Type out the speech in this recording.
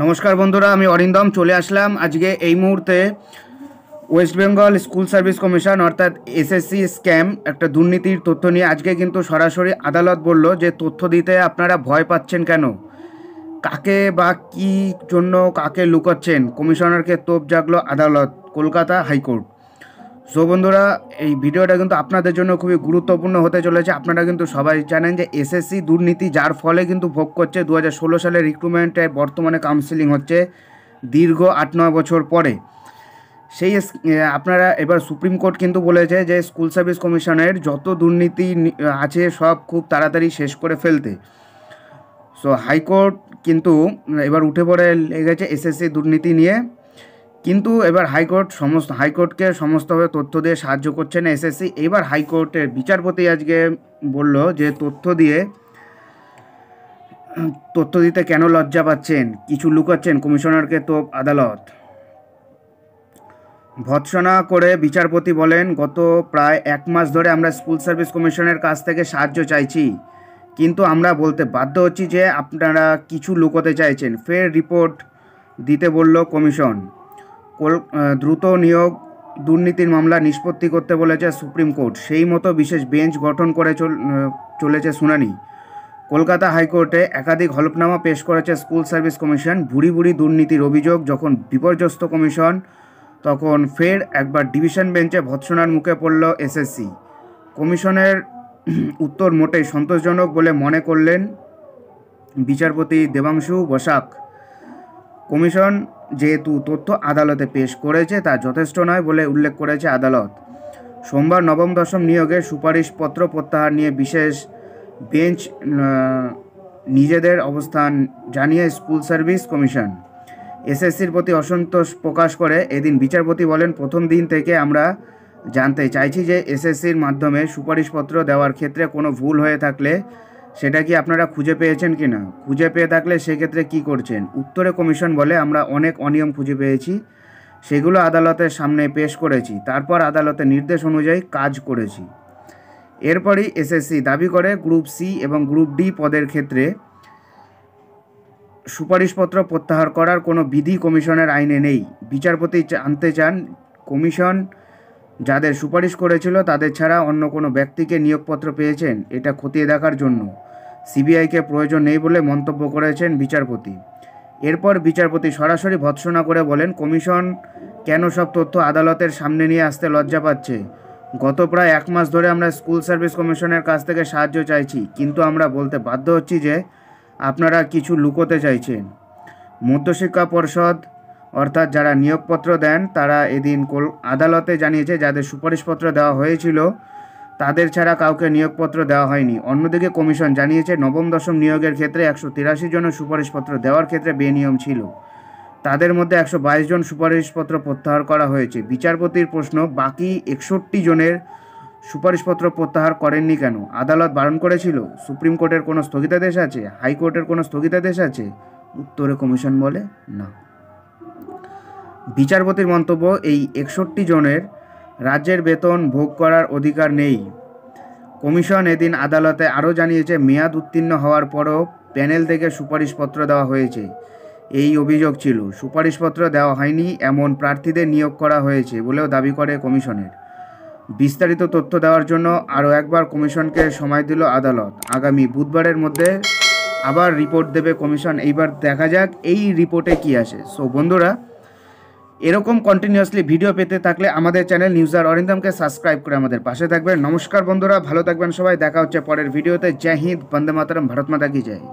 নমস্কার বন্ধুরা, আমি অরিন্দম চলে আসলাম আজকে এই মুহূর্তে West Bengal school service commission অর্থাৎ এসএসসি স্ক্যাম একটা দুর্নীতির তথ্য নিয়ে। আজকে কিন্তু সরাসরি আদালত বলল যে তথ্য দিতে আপনারা ভয় পাচ্ছেন কেন, কাকে বা কী জন্য কাকে লুকোচ্ছেন। কমিশনারকে তোপ জাগলো আদালত, কলকাতা হাইকোর্ট। সো বন্ধুরা, এই ভিডিওটা কিন্তু আপনাদের জন্য খুবই গুরুত্বপূর্ণ হতে চলেছে। আপনারা কিন্তু সবাই জানেন যে এসএসসি দুর্নীতি যার ফলে কিন্তু ভোগ করছে 2016 সালে রিক্রুটমেন্টে বর্তমানে কাউন্সিলিং হচ্ছে দীর্ঘ 8-9 বছর পরে। সেই আপনারা এবার সুপ্রিম কোর্ট কিন্তু বলেছে যে স্কুল সার্ভিস কমিশনের যত দুর্নীতি আছে সব খুব তাড়াতাড়ি শেষ করে ফেলতে। সো হাইকোর্ট কিন্তু এবার উঠে পড়ে লেগেছে এসএসসি দুর্নীতি নিয়ে। কিন্তু এবার হাইকোর্টকে সমস্তভাবে তথ্য দিয়ে সাহায্য করছে না এসএসসি। এবার হাইকোর্টের বিচারপতি আজকে বলল যে তথ্য দিতে কেন লজ্জা পাচ্ছেন, কিছু লুকাচ্ছেন, কমিশনারকে তো আদালত ভৎসনা করে বিচারপতি বলেন, গত প্রায় 1 মাস ধরে আমরা স্কুল সার্ভিস কমিশনের কাছ থেকে সাহায্য চাইছি, কিন্তু আমরা বলতে বাধ্য হচ্ছি যে আপনারা কিছু লুকোতে চাইছেন। ফের রিপোর্ট দিতে বলল কমিশন। দ্রুত নিয়োগ দুর্নীতির মামলা নিষ্পত্তি করতে বলেছে সুপ্রিম কোর্ট, সেই মতো বিশেষ বেঞ্চ গঠন করে চলেছে শুনানি। কলকাতা হাইকোর্টে একাধিক হলফনামা পেশ করেছে স্কুল সার্ভিস কমিশন। ভুরি ভুরি দুর্নীতির অভিযোগ যখন বিপর্যস্ত কমিশন, তখন ফের একবার ডিভিশন বেঞ্চে ভৎসনার মুখে পড়ল এসএসসি। কমিশনের উত্তর মোটেই সন্তোষজনক বলে মনে করলেন বিচারপতি দেবাংশু বসাক। কমিশন যেহেতু তথ্য আদালতে পেশ করেছে তা যথেষ্ট নয় বলে উল্লেখ করেছে আদালত। সোমবার নবম-দশম নিয়োগের সুপারিশপত্র প্রত্যাহার নিয়ে বিশেষ বেঞ্চ নিজেদের অবস্থান জানিয়ে স্কুল সার্ভিস কমিশন এসএসসির প্রতি অসন্তোষ প্রকাশ করে এদিন বিচারপতি বলেন, প্রথম দিন থেকে আমরা জানতে চাইছি যে এসএসসির মাধ্যমে সুপারিশপত্র দেওয়ার ক্ষেত্রে কোনো ভুল হয়ে থাকলে সেটা কি আপনারা খুঁজে পেয়েছেন কি না, খুঁজে পেয়ে থাকলে সেক্ষেত্রে কি করছেন। উত্তরে কমিশন বলে, আমরা অনেক অনিয়ম খুঁজে পেয়েছি, সেগুলো আদালতের সামনে পেশ করেছি, তারপর আদালতের নির্দেশ অনুযায়ী কাজ করেছি। এরপরই এসএসসি দাবি করে গ্রুপ সি এবং গ্রুপ ডি পদের ক্ষেত্রে সুপারিশপত্র প্রত্যাহার করার কোনো বিধি কমিশনের আইনে নেই। বিচারপতি জানতে চান, কমিশন যাদের সুপারিশ করেছিল তাদের ছাড়া অন্য কোনো ব্যক্তিকে নিয়োগপত্র পেয়েছেন এটা খতিয়ে দেখার জন্য সিবিআইকে প্রয়োজন নেই বলে মন্তব্য করেছেন বিচারপতি। এরপর বিচারপতি সরাসরি ভৎসনা করে বলেন, কমিশন কেন সব তথ্য আদালতের সামনে নিয়ে আসতে লজ্জা পাচ্ছে। গত প্রায় 1 মাস ধরে আমরা স্কুল সার্ভিস কমিশনের কাছ থেকে সাহায্য চাইছি, কিন্তু আমরা বলতে বাধ্য হচ্ছি যে আপনারা কিছু লুকোতে চাইছেন। মধ্যশিক্ষা পর্ষদ অর্থাৎ যারা নিয়োগপত্র দেন তারা এদিন আদালতে জানিয়েছে যাদের সুপারিশপত্র দেওয়া হয়েছিল তাদের ছাড়া কাউকে নিয়োগপত্র দেওয়া হয়নি। অন্যদিকে কমিশন জানিয়েছে নবম-দশম নিয়োগের ক্ষেত্রে 183 জনের সুপারিশপত্র দেওয়ার ক্ষেত্রে বেনিয়ম ছিল, তাদের মধ্যে 122 জন সুপারিশপত্র প্রত্যাহার করা হয়েছে। বিচারপতির প্রশ্ন, বাকি 61 জনের সুপারিশপত্র প্রত্যাহার করেননি কেন, আদালত বারণ করেছিল, সুপ্রিম কোর্টের কোনো স্থগিতাদেশ আছে, হাইকোর্টের কোনো স্থগিতাদেশ আছে? উত্তরে কমিশন বলে না। বিচারপতির মন্তব্য, এই 61 জনের রাজ্যের বেতন ভোগ করার অধিকার নেই। কমিশন এদিন আদালতে আরও জানিয়েছে, মেয়াদ উত্তীর্ণ হওয়ার পরও প্যানেল থেকে সুপারিশপত্র দেওয়া হয়েছে, এই অভিযোগ ছিল। সুপারিশপত্র দেওয়া হয়নি এমন প্রার্থীদের নিয়োগ করা হয়েছে বলেও দাবি করে কমিশনের। বিস্তারিত তথ্য দেওয়ার জন্য আরও একবার কমিশনকে সময় দিল আদালত। আগামী বুধবারের মধ্যে আবার রিপোর্ট দেবে কমিশন। এইবার দেখা যাক এই রিপোর্টে কি আসে। সো বন্ধুরা, এরকম কন্টিনিউয়াসলি ভিডিও পেতে থাকলে আমাদের চ্যানেল নিউজার অরিন্দমকে সাবস্ক্রাইব করে আমাদের পাশে থাকবেন। নমস্কার বন্ধুরা, ভালো থাকবেন সবাই, দেখা হচ্ছে পরের ভিডিওতে। জয় হিন্দ, বন্দে মাতরম, ভারত মাতা কি জয়।